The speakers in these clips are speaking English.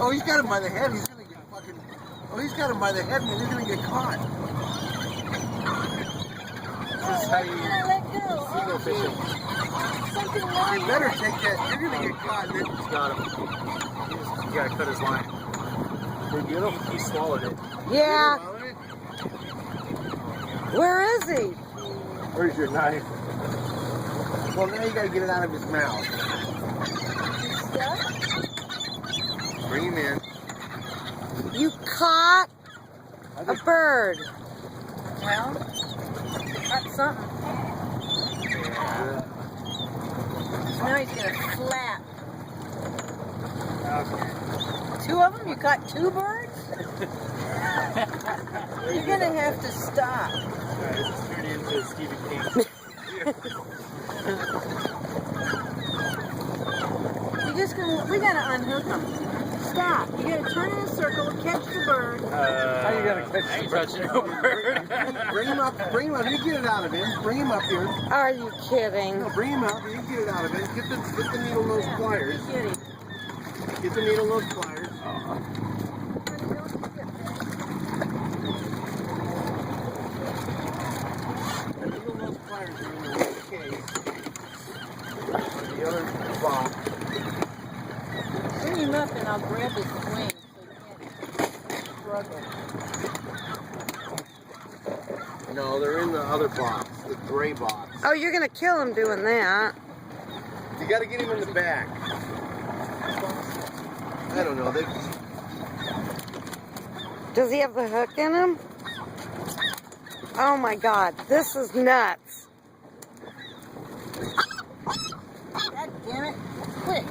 Oh, he's got him by the head. He's gonna get fucking. Oh, he's got him by the head, and he's gonna get caught. This is how you let go. seagull fishing. Something You wrong. better take that. You're gonna get caught. And then, He's got him. You gotta cut his line. He swallowed it. Yeah. Where is he? Where's your knife? Well, now you gotta get it out of his mouth. Stuck? Bring him in. You caught a bird. Well, that's something. Yeah. Now he's gonna flap. Okay. 2 of them? You caught 2 birds? You're gonna have to stop. Alright, this is turning into Stephen King. You just gonna. We gotta unhook them. Stop. You gotta turn in a circle, catch the bird. How you gonna catch I ain't touching no bird. Bring him up. Bring him up. You get it out of him. Bring him up here. Are you kidding? No, bring him out. You get it out of him. Get the needle nose pliers. Kitty. Get the needle nose pliers. The needle nose pliers are in the case. On the other box. Bring him up and I'll grab his wing so he can't struggle. No, they're in the other box, the gray box. Oh, you're gonna kill him doing that. You got to get him in the back. I don't know. Does he have the hook in him? Oh my God, this is nuts. God damn it. Quick.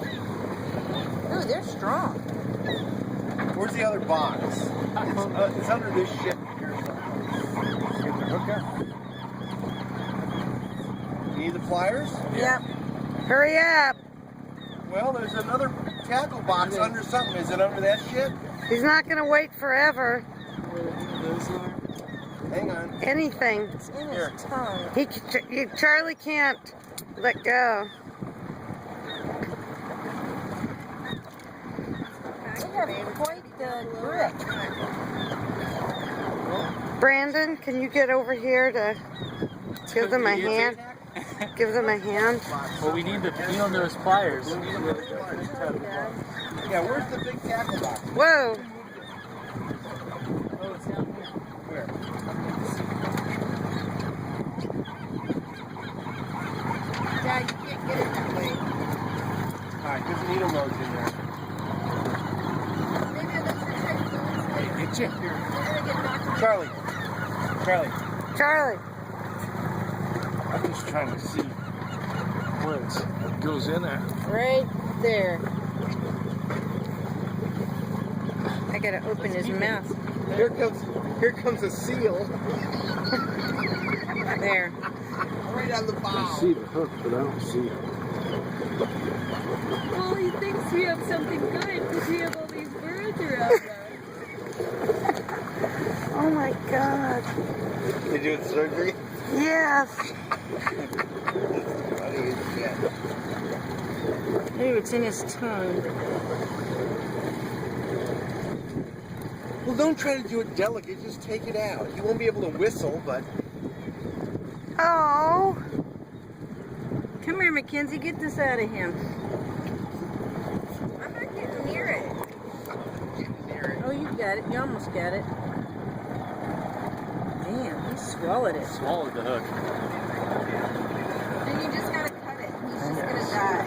Ooh, they're strong. Where's the other box? It's under this shit here. Get the hook up. You need the pliers? Yep. Hurry up. Well, there's another tackle box under something. Is it under that shit? He's not gonna wait forever. Hang on. Anything. It's in Here. his tongue. Charlie can't let go. They have quite the grip. Brandon, can you get over here to give them a hand? Give them a hand. Well, we need the needle nose pliers. Yeah, where's the big tackle box? Whoa. Oh, it's down here. Where? Dad, you can't get it that way. Alright, there's a needle nose in there. Maybe that's the trick. Get you. They're gonna get knocked. Charlie. Charlie. Charlie. I'm just trying to see where it goes in at. Right there. I gotta open his mouth. Here comes a seal. There. Right on the I bow. see the hook, but I don't see it. Well, he thinks we have something good because we have all these birds around us. Oh my God. They doing surgery? Yes. Funny as shit. Maybe it's in his tongue. Well, don't try to do it delicate. Just take it out. You won't be able to whistle, but Oh. Come here, Mackenzie. Get this out of him. I'm not getting near it. Oh, you got it. You almost got it. Damn, he swallowed it. Swallowed the hook. Then you just gotta cut it. He's just gonna die.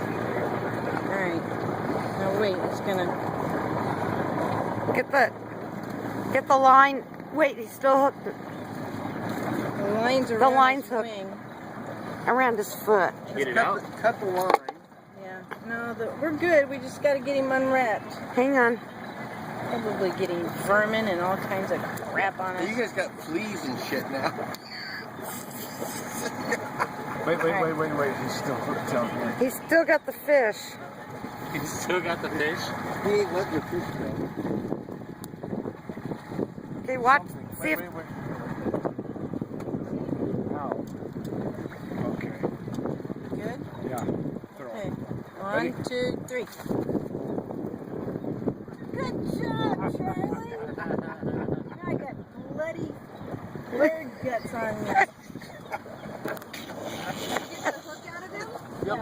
All right. Now wait, it's gonna. Get the line. Wait, he's still hooked The line's around line's his hooked. wing. around his foot. Get it out. cut the line. Yeah. No, we're good. We just got to get him unwrapped. Hang on. Probably getting vermin and all kinds of crap on You us. guys got fleas and shit now. Wait. He's still hooked down here. He's still got the fish. You still got the fish? He ain't letting your fish go. Okay, watch. See if. Wait. Wow. Okay. Good? Yeah. Throw. Okay. 1, 2, 3. Good job, Charlie. Now I got bloody bird guts on me. Get the hook out of him? Yep.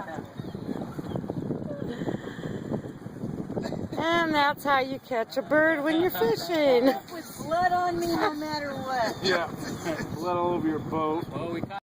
And that's how you catch a bird when you're fishing. With blood on me no matter what. Yeah. Blood all over your boat. Well, we caught